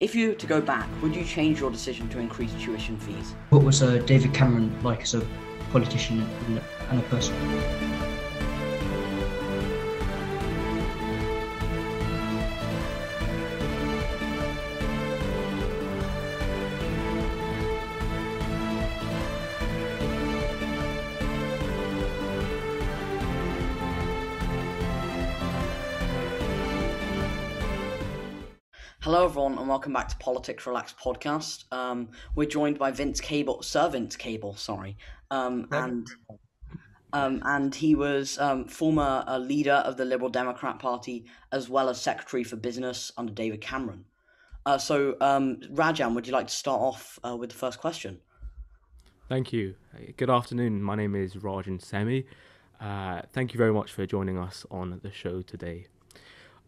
If you were to go back, would you change your decision to increase tuition fees? What was David Cameron like as a politician and a person? Hello, everyone, and welcome back to Politics Relaxed podcast. We're joined by Sir Vince Cable, and he was former leader of the Liberal Democrat Party as well as Secretary for Business under David Cameron. Rajan, would you like to start off with the first question? Thank you. Good afternoon. My name is Rajan Semi. Thank you very much for joining us on the show today.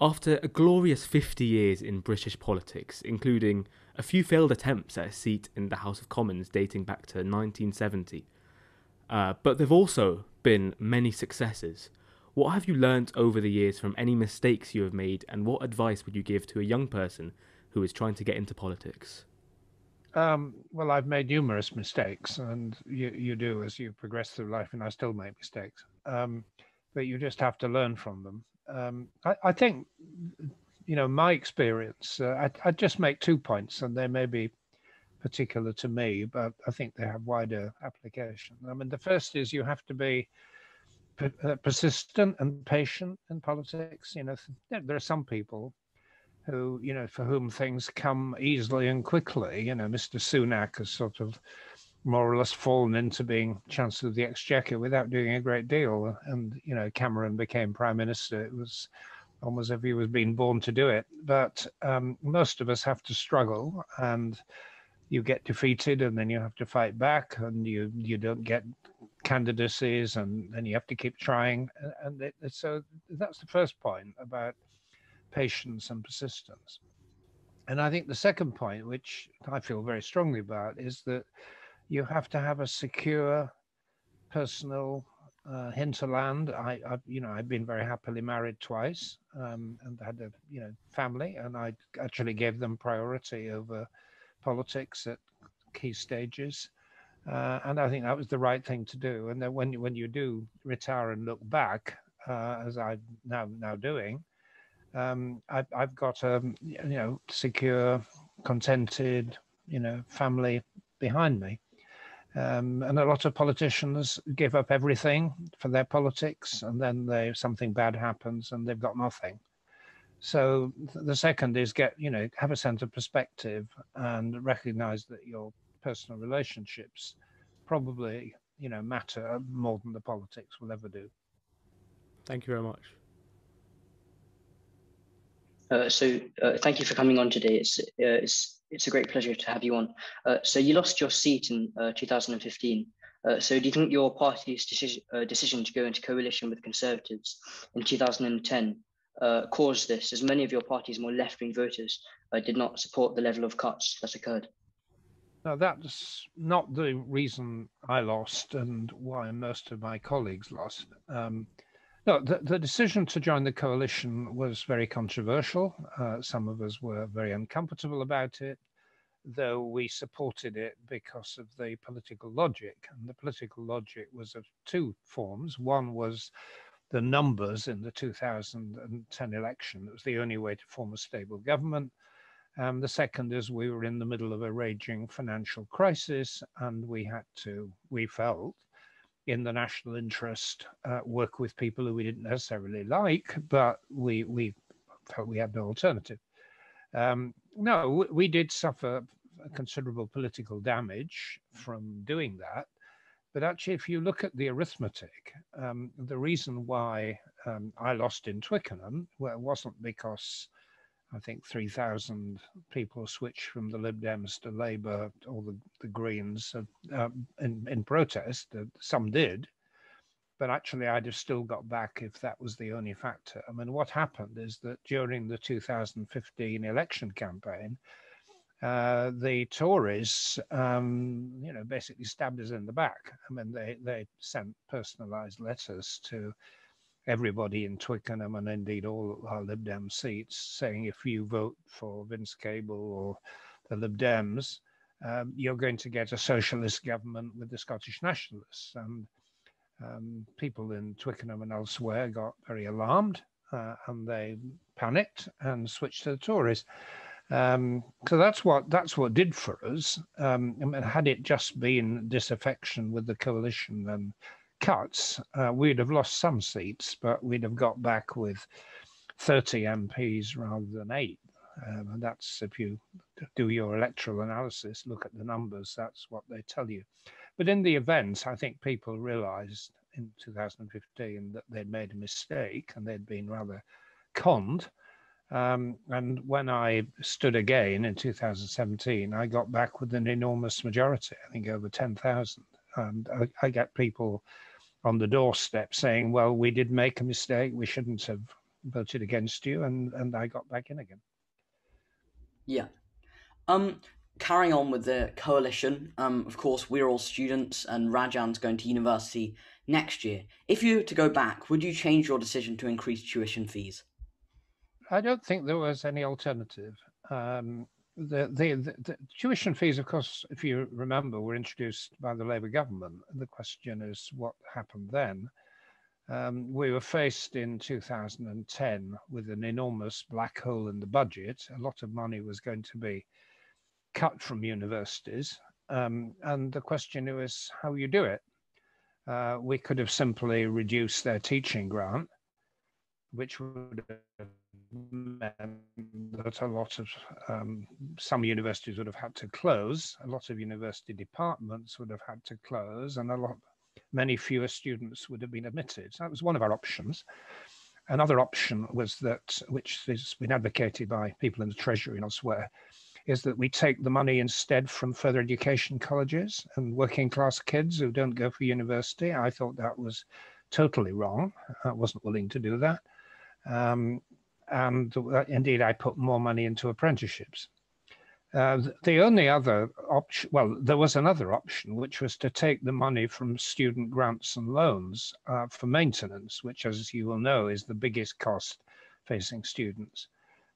After a glorious 50 years in British politics, including a few failed attempts at a seat in the House of Commons dating back to 1970, but there have also been many successes. What have you learnt over the years from any mistakes you have made, and what advice would you give to a young person who is trying to get into politics? Well, I've made numerous mistakes, and you do as you progress through life, and I still make mistakes. But you just have to learn from them. I think, my experience, I'd just make 2 points, and they may be particular to me, but I think they have wider application. I mean, the first is you have to be persistent and patient in politics. There are some people who, for whom things come easily and quickly. Mr. Sunak has sort of more or less fallen into being Chancellor of the Exchequer without doing a great deal. And, Cameron became Prime Minister. It was almost as if he was being born to do it. But most of us have to struggle, and you get defeated, and then you have to fight back, and you don't get candidacies, and then you have to keep trying. So that's the first point about patience and persistence. And I think the second point, which I feel very strongly about, is that you have to have a secure personal hinterland. I've been very happily married twice, and had a family, and I actually gave them priority over politics at key stages, and I think that was the right thing to do. And then when you do retire and look back, as I'm now doing, I've got a secure, contented family behind me. And a lot of politicians give up everything for their politics, and then something bad happens and they've got nothing. So the second is have a sense of perspective and recognize that your personal relationships probably matter more than the politics will ever do. Thank you very much. Thank you for coming on today. It's a great pleasure to have you on. So you lost your seat in 2015. So do you think your party's decision to go into coalition with Conservatives in 2010 caused this, as many of your party's more left-wing voters did not support the level of cuts that occurred? No, that's not the reason I lost, and why most of my colleagues lost. No, the decision to join the coalition was very controversial. Some of us were very uncomfortable about it, though we supported it because of the political logic. And the political logic was of two forms. One was the numbers in the 2010 election. It was the only way to form a stable government. The second is we were in the middle of a raging financial crisis, and we felt, in the national interest, work with people who we didn't necessarily like, but we felt we had no alternative. No, we did suffer considerable political damage from doing that. But actually, if you look at the arithmetic, the reason why I lost in Twickenham wasn't because I think 3,000 people switched from the Lib Dems to Labour or the Greens in protest. Some did, but actually I'd have still got back if that was the only factor. I mean, what happened is that during the 2015 election campaign, the Tories, basically stabbed us in the back. I mean, they sent personalised letters to everybody in Twickenham and indeed all our Lib Dem seats saying if you vote for Vince Cable or the Lib Dems, you're going to get a socialist government with the Scottish Nationalists. And people in Twickenham and elsewhere got very alarmed and they panicked and switched to the Tories. So that's what did for us. Had it just been disaffection with the coalition and cuts, we'd have lost some seats, but we'd have got back with 30 MPs rather than 8. And that's, if you do your electoral analysis, look at the numbers, that's what they tell you. But in the event, I think people realized in 2015 that they'd made a mistake and they'd been rather conned. And when I stood again in 2017, I got back with an enormous majority, I think over 10,000. And I get people on the doorstep saying, well, we did make a mistake. We shouldn't have voted against you. And I got back in again. Yeah. Carrying on with the coalition, of course, we're all students and Rajan's going to university next year. If you were to go back, would you change your decision to increase tuition fees? I don't think there was any alternative. The tuition fees, of course, if you remember, were introduced by the Labour government. The question is what happened then. We were faced in 2010 with an enormous black hole in the budget. A lot of money was going to be cut from universities. And the question was how you do it. We could have simply reduced their teaching grant, which would have meant that a lot of some universities would have had to close, a lot of university departments would have had to close, and many fewer students would have been admitted. So that was one of our options. Another option was that, which has been advocated by people in the Treasury and elsewhere, is that we take the money instead from further education colleges and working class kids who don't go for university. I thought that was totally wrong. I wasn't willing to do that. And indeed, I put more money into apprenticeships. The only other option, well, there was another option, which was to take the money from student grants and loans for maintenance, which, as you will know, is the biggest cost facing students.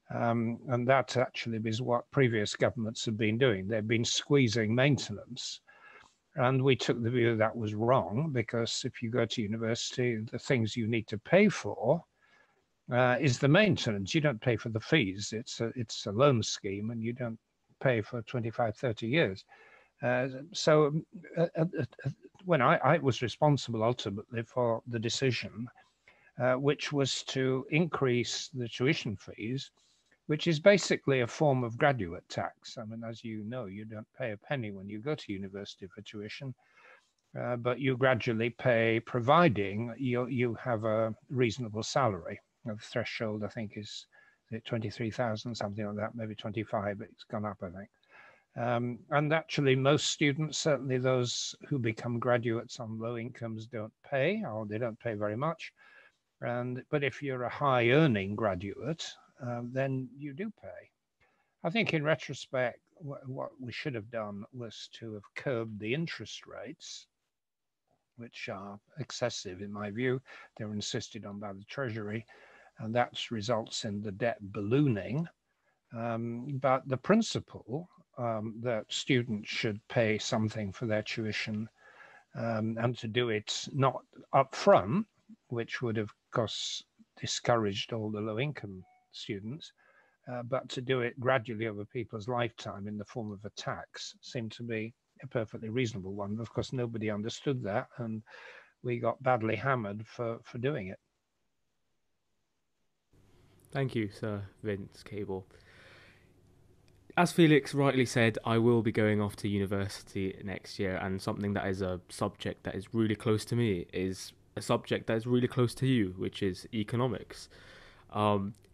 And that actually is what previous governments have been doing. They've been squeezing maintenance. And we took the view that was wrong, because if you go to university, the things you need to pay for is the maintenance. You don't pay for the fees. It's a loan scheme, and you don't pay for 25, 30 years. So when I was responsible ultimately for the decision, which was to increase the tuition fees, which is basically a form of graduate tax. I mean, as you know, you don't pay a penny when you go to university for tuition, but you gradually pay providing you have a reasonable salary. The threshold, I think, is 23,000, something like that, maybe 25, but it's gone up, I think. And actually, most students, certainly those who become graduates on low incomes, don't pay, or they don't pay very much. But if you're a high earning graduate, then you do pay. I think in retrospect, what we should have done was to have curbed the interest rates, which are excessive in my view. They were insisted on by the Treasury, and that results in the debt ballooning. But the principle that students should pay something for their tuition and to do it not upfront, which would have, of course, discouraged all the low-income students, but to do it gradually over people's lifetime in the form of a tax seemed to be a perfectly reasonable one. Of course, nobody understood that, and we got badly hammered for doing it. Thank you, Sir Vince Cable. As Felix rightly said, I will be going off to university next year, and something that is a subject that is really close to me is a subject that is really close to you, which is economics.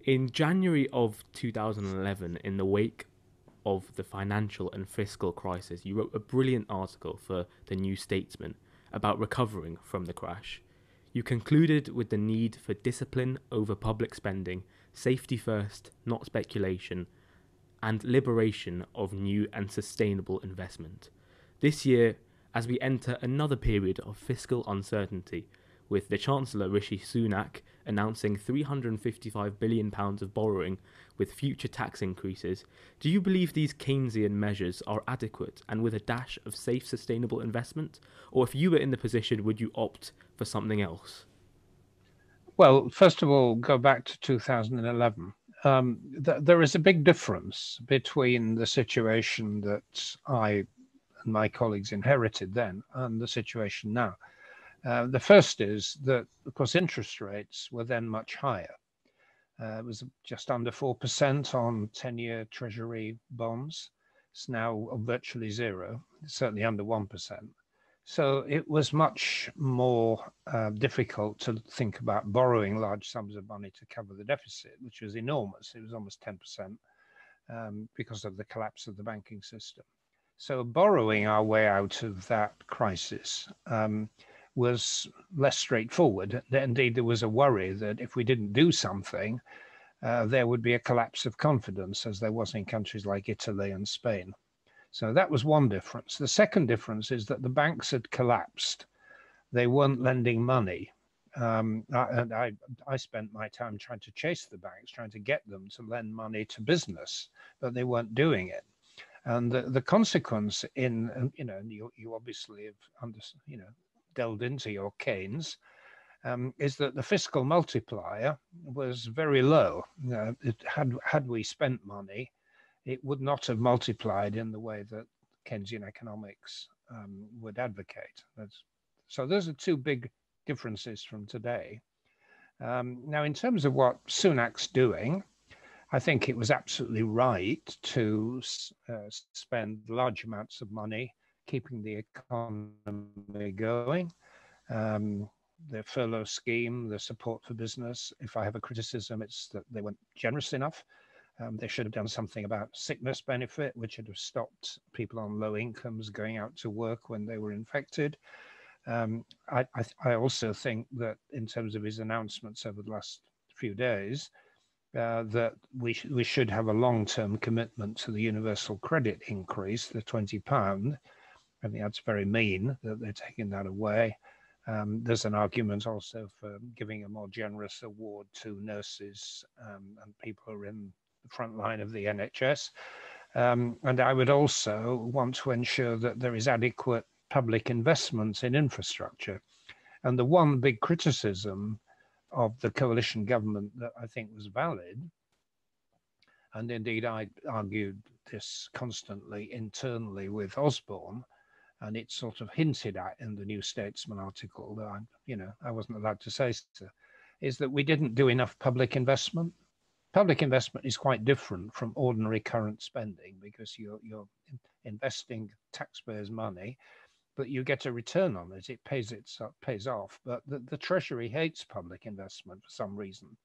In January of 2011, in the wake of the financial and fiscal crisis, you wrote a brilliant article for the New Statesman about recovering from the crash. You concluded with the need for discipline over public spending, safety first, not speculation, and liberation of new and sustainable investment. This year, as we enter another period of fiscal uncertainty, with the Chancellor Rishi Sunak announcing £355 billion of borrowing with future tax increases, do you believe these Keynesian measures are adequate and with a dash of safe, sustainable investment? Or if you were in the position, would you opt for something else? Well, first of all, go back to 2011. There is a big difference between the situation that I and my colleagues inherited then and the situation now. The first is that, of course, interest rates were then much higher. It was just under 4% on 10-year Treasury bonds. It's now virtually zero, certainly under 1%. So it was much more difficult to think about borrowing large sums of money to cover the deficit, which was enormous. It was almost 10% because of the collapse of the banking system. So borrowing our way out of that crisis was less straightforward. Indeed, there was a worry that if we didn't do something, there would be a collapse of confidence, as there was in countries like Italy and Spain. So that was one difference. The second difference is that the banks had collapsed. They weren't lending money. I spent my time trying to chase the banks, trying to get them to lend money to business, but they weren't doing it. And the consequence you obviously have delved into your Keynes, is that the fiscal multiplier was very low. Had we spent money, it would not have multiplied in the way that Keynesian economics would advocate. So those are two big differences from today. Now, in terms of what Sunak's doing, I think it was absolutely right to spend large amounts of money keeping the economy going. The furlough scheme, the support for business, if I have a criticism, it's that they weren't generous enough. They should have done something about sickness benefit, which would have stopped people on low incomes going out to work when they were infected. I also think that in terms of his announcements over the last few days, that we should have a long-term commitment to the universal credit increase, the £20. I think that's very mean that they're taking that away. There's an argument also for giving a more generous award to nurses and people who are in the front line of the NHS. And I would also want to ensure that there is adequate public investment in infrastructure. And the one big criticism of the coalition government that I think was valid, and indeed I argued this constantly internally with Osborne, and it's sort of hinted at in the New Statesman article that I wasn't allowed to say so, is that we didn't do enough public investment. Public investment is quite different from ordinary current spending because you're investing taxpayers' money, but you get a return on it. It pays off. But the Treasury hates public investment for some reason,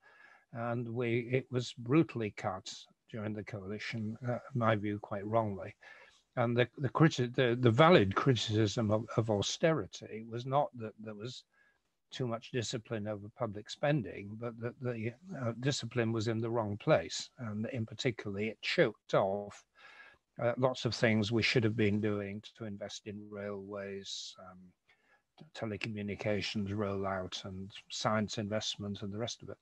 and it was brutally cut during the coalition, in my view, quite wrongly. And the valid criticism of austerity was not that there was too much discipline over public spending, but that the discipline was in the wrong place. And in particular, it choked off lots of things we should have been doing to invest in railways, telecommunications rollout, and science investment, and the rest of it.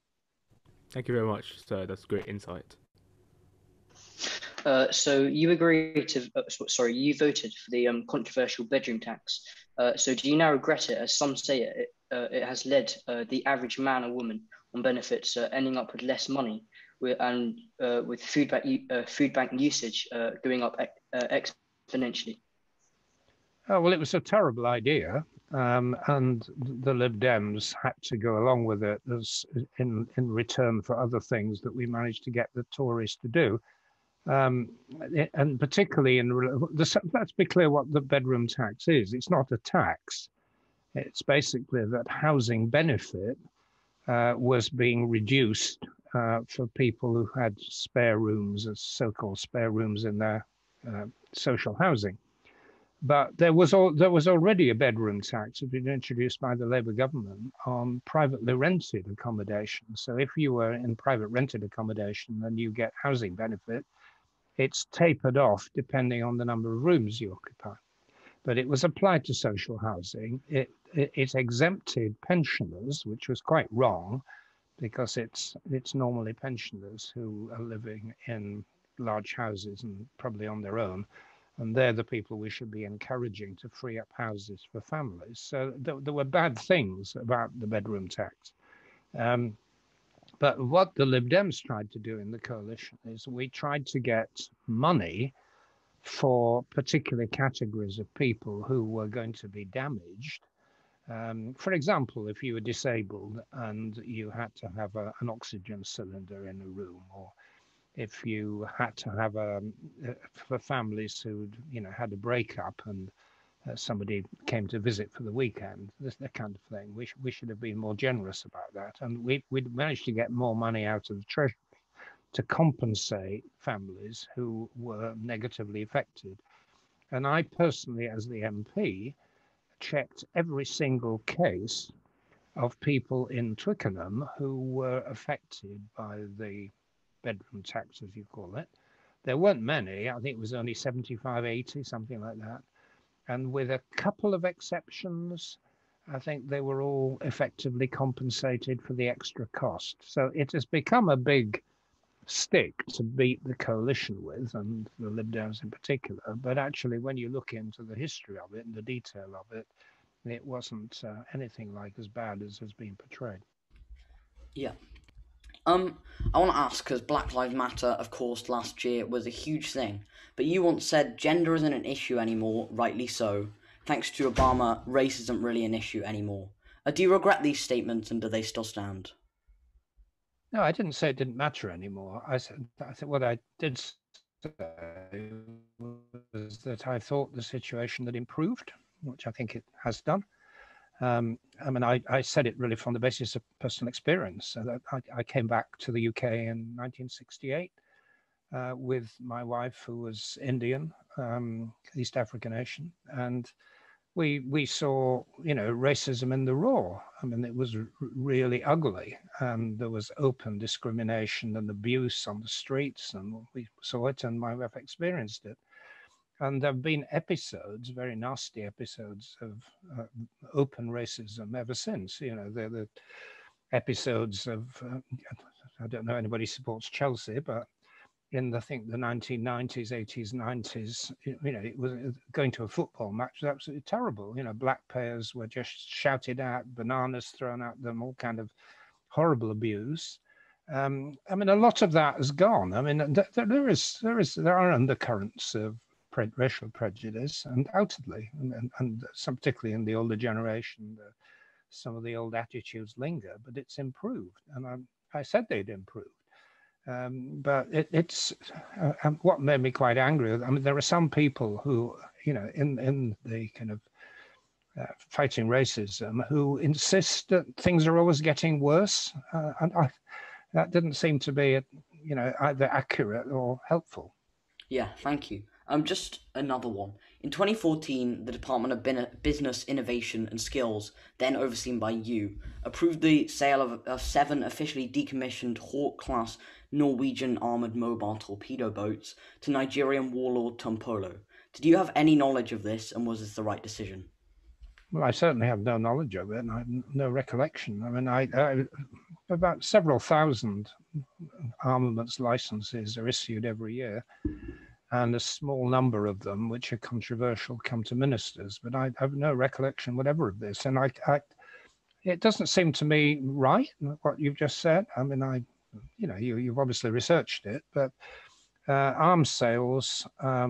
Thank you very much, sir. That's great insight. So you agreed to, you voted for the controversial bedroom tax. So do you now regret it, as some say it has led the average man or woman on benefits ending up with less money, with food bank usage going up exponentially? Oh, well, it was a terrible idea, and the Lib Dems had to go along with it in return for other things that we managed to get the Tories to do. And particularly let's be clear what the bedroom tax is. It's not a tax. It's basically that housing benefit was being reduced for people who had spare rooms, so-called spare rooms in their social housing. But there was already a bedroom tax that had been introduced by the Labour government on privately rented accommodation. So if you were in private rented accommodation and you get housing benefit, it's tapered off depending on the number of rooms you occupy. but it was applied to social housing. It exempted pensioners, which was quite wrong, because it's normally pensioners who are living in large houses and probably on their own, and they're the people we should be encouraging to free up houses for families. So there were bad things about the bedroom tax. But what the Lib Dems tried to do in the coalition is we tried to get money for particular categories of people who were going to be damaged. For example, if you were disabled and you had to have an oxygen cylinder in a room, or if you had to have for families who had a breakup and somebody came to visit for the weekend, that kind of thing. We should have been more generous about that, and we'd managed to get more money out of the treasury to compensate families who were negatively affected. And I personally, as the MP, checked every single case of people in Twickenham who were affected by the bedroom tax, as you call it. There weren't many. I think it was only 75, 80, something like that. And with a couple of exceptions, I think they were all effectively compensated for the extra cost. So it has become a big stick to beat the coalition with, and the Lib Dems in particular. But actually, when you look into the history of it and the detail of it, it wasn't anything like as bad as has been portrayed. Yeah. I want to ask, because Black Lives Matter, of course, last year was a huge thing, but you once said gender isn't an issue anymore, rightly so. Thanks to Obama, race isn't really an issue anymore. Do you regret these statements, and do they still stand? No, I didn't say it didn't matter anymore. I said what I did say was that I thought the situation had improved, which I think it has done. I mean, I said it really from the basis of personal experience. I came back to the UK in 1968 with my wife, who was Indian, East African Asian, and we saw, racism in the raw. I mean, it was really ugly, and there was open discrimination and abuse on the streets, and we saw it, and my wife experienced it. And there have been episodes, very nasty episodes of open racism ever since. The episodes of, I don't know anybody supports Chelsea, but in I think the 1990s, 80s, 90s, it was going to a football match was absolutely terrible. Black players were just shouted at, bananas thrown at them, all kind of horrible abuse. I mean, a lot of that has gone. I mean, there are undercurrents of racial prejudice, undoubtedly, and some, particularly in the older generation, some of the old attitudes linger, but it's improved, and I said they'd improved. But it's what made me quite angry. I mean, there are some people who, in the kind of fighting racism, who insist that things are always getting worse, and that didn't seem to be, either accurate or helpful. Yeah, thank you. Just another one. In 2014, the Department of Business, Innovation and Skills, then overseen by you, approved the sale of 7 officially decommissioned Hawk-class Norwegian armoured mobile torpedo boats to Nigerian warlord Tumpolo. Did you have any knowledge of this, and was this the right decision? Well, I certainly have no knowledge of it, and I have no recollection. I mean, I about several thousand armaments licenses are issued every year, and a small number of them, which are controversial, come to ministers. But I have no recollection whatever of this, and it doesn't seem to me right what you've just said. I mean, you've obviously researched it, but arms sales are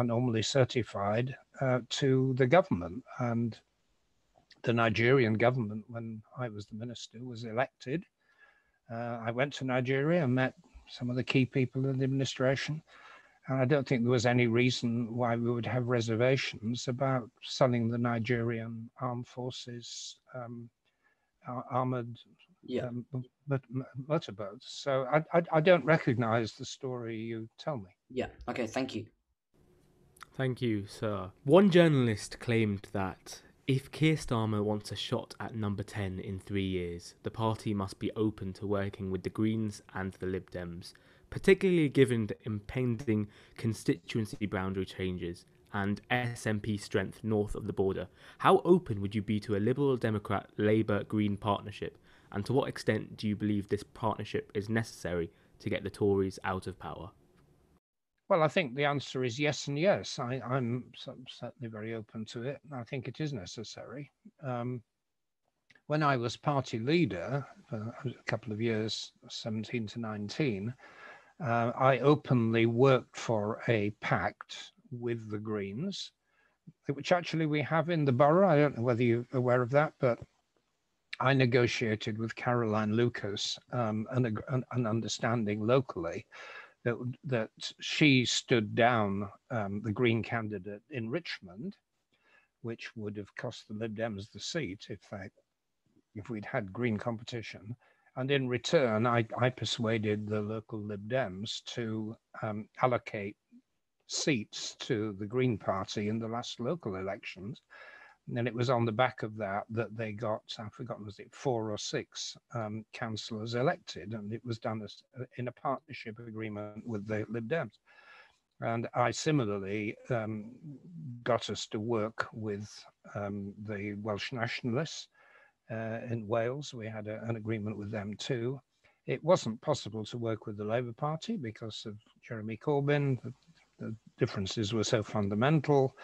normally certified to the government, and the Nigerian government, when I was the minister, was elected. I went to Nigeria and met some of the key people in the administration, and I don't think there was any reason why we would have reservations about selling the Nigerian armed forces armored motorboats. So I don't recognize the story you tell me. Yeah, okay, thank you. Thank you, sir. One journalist claimed that if Keir Starmer wants a shot at number 10 in 3 years, the party must be open to working with the Greens and the Lib Dems, particularly given the impending constituency boundary changes and SNP strength north of the border. How open would you be to a Liberal Democrat Labour Green partnership? And to what extent do you believe this partnership is necessary to get the Tories out of power? Well, I think the answer is yes and yes. I'm certainly very open to it. I think it is necessary. When I was party leader for a couple of years, 17 to 19, I openly worked for a pact with the Greens, which actually we have in the borough. I don't know whether you're aware of that, but I negotiated with Caroline Lucas an understanding locally that she stood down the Green candidate in Richmond, which would have cost the Lib Dems the seat if we'd had Green competition. And in return, I persuaded the local Lib Dems to allocate seats to the Green Party in the last local elections. And it was on the back of that they got, I've forgotten, was it 4 or 6 councillors elected, and it was done in a partnership agreement with the Lib Dems. And I similarly got us to work with the Welsh Nationalists in Wales. We had an agreement with them too. It wasn't possible to work with the Labour Party because of Jeremy Corbyn. The differences were so fundamental.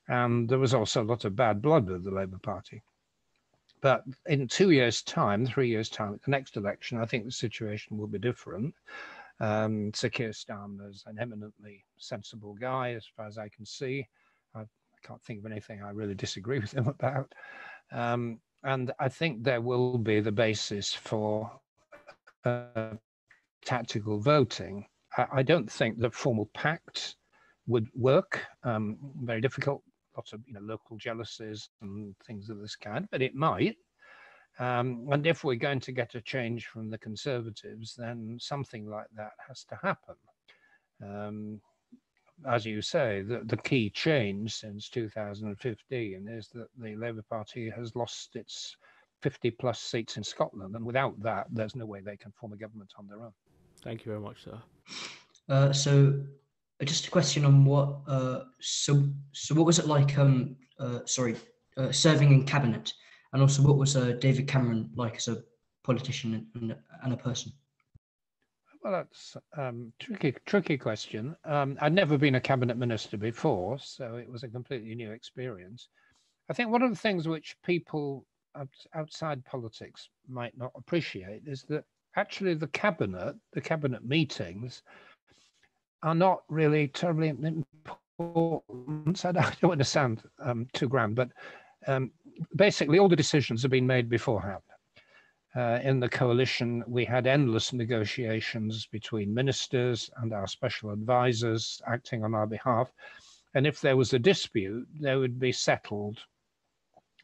And there was also a lot of bad blood with the Labour Party. But in 2 years' time, 3 years' time, at the next election, I think the situation will be different. Sir Keir Starmer's an eminently sensible guy, as far as I can see. I can't think of anything I really disagree with him about. And I think there will be the basis for tactical voting. I don't think the formal pact would work. Very difficult. Lots of local jealousies and things of this kind, but it might. And if we're going to get a change from the Conservatives, then something like that has to happen. As you say, the key change since 2015 is that the Labour Party has lost its 50+ seats in Scotland, and without that, there's no way they can form a government on their own. Thank you very much, sir. So just a question on what so what was it like serving in cabinet, and also what was David Cameron like as a politician and a person? Well, that's tricky question. I'd never been a cabinet minister before, so it was a completely new experience. I think one of the things which people outside politics might not appreciate is that actually the cabinet meetings are not really terribly important. I don't want to sound too grand, but basically all the decisions have been made beforehand. In the coalition, we had endless negotiations between ministers and our special advisors acting on our behalf. And if there was a dispute, they would be settled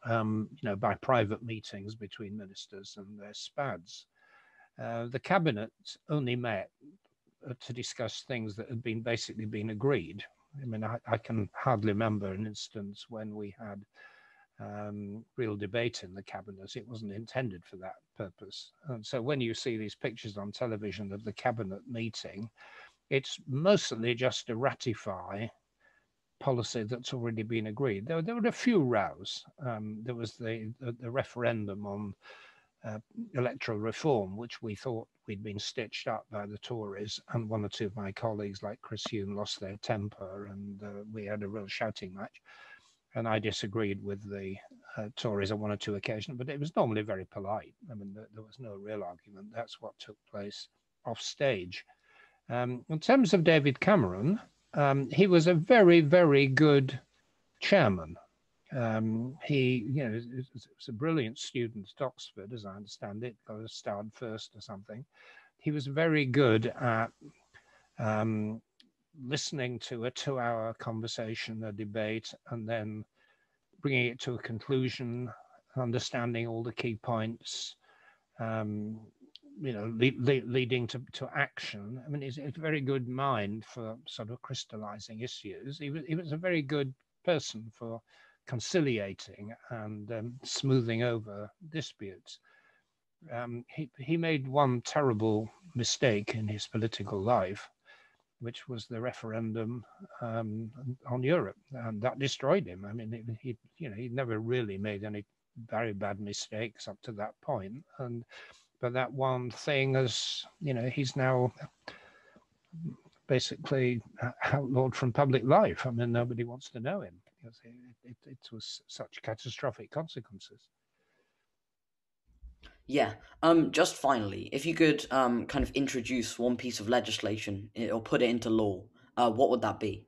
by private meetings between ministers and their SPADs. The cabinet only met to discuss things that had basically been agreed. I mean, I can hardly remember an instance when we had real debate in the cabinet. It wasn't intended for that purpose. And so when you see these pictures on television of the cabinet meeting, it's mostly just to ratify policy that's already been agreed. There were a few rows. There was the referendum on electoral reform, which we thought we'd been stitched up by the Tories, and one or two of my colleagues like Chris Hume lost their temper, and we had a real shouting match. And I disagreed with the Tories on one or two occasions, but it was normally very polite. I mean, there was no real argument. That's what took place off stage. In terms of David Cameron, he was a very, very good chairman. He, was a brilliant student at Oxford, as I understand it, got a starred first or something. He was very good at listening to a 2-hour conversation, a debate, and then bringing it to a conclusion, understanding all the key points, leading to action. I mean, he's a very good mind for sort of crystallizing issues. He was a very good person for conciliating and smoothing over disputes. He made one terrible mistake in his political life, which was the referendum on Europe, and that destroyed him. I mean, he'd never really made any very bad mistakes up to that point, but that one thing has, he's now basically outlawed from public life. I mean, nobody wants to know him because it was such catastrophic consequences. Yeah. Just finally, if you could kind of introduce one piece of legislation or put it into law, what would that be?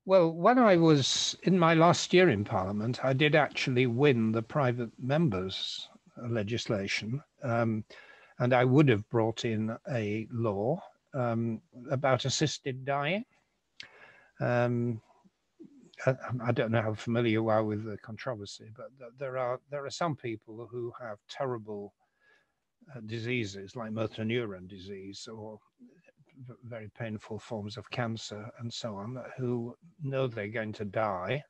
Well, when I was in my last year in Parliament, I did actually win the private members' legislation, and I would have brought in a law about assisted dying. I don't know how familiar you are with the controversy, but there are some people who have terrible diseases like motor neuron disease or very painful forms of cancer and so on, who know they're going to die,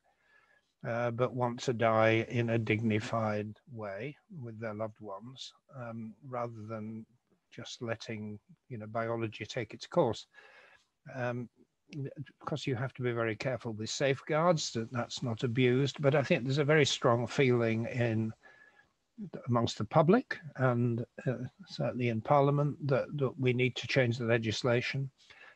but want to die in a dignified way with their loved ones, rather than just letting biology take its course. Of course, you have to be very careful with safeguards that that's not abused, but I think there's a very strong feeling amongst the public and certainly in Parliament that we need to change the legislation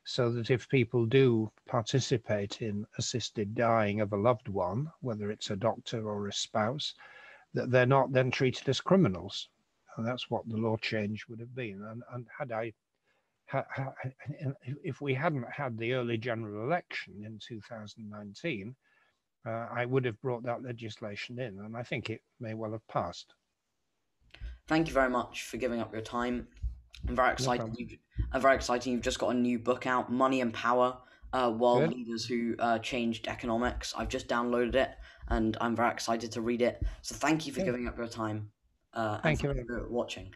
so that if people do participate in assisted dying of a loved one, whether it's a doctor or a spouse, that they're not then treated as criminals. And that's what the law change would have been. And if we hadn't had the early general election in 2019, I would have brought that legislation in, and I think it may well have passed. Thank you very much for giving up your time. I'm very excited. I'm very excited. You've just got a new book out, Money and Power: World Good. Leaders Who Changed Economics. I've just downloaded it, and I'm very excited to read it. So thank you for giving up your time. Thank you for watching.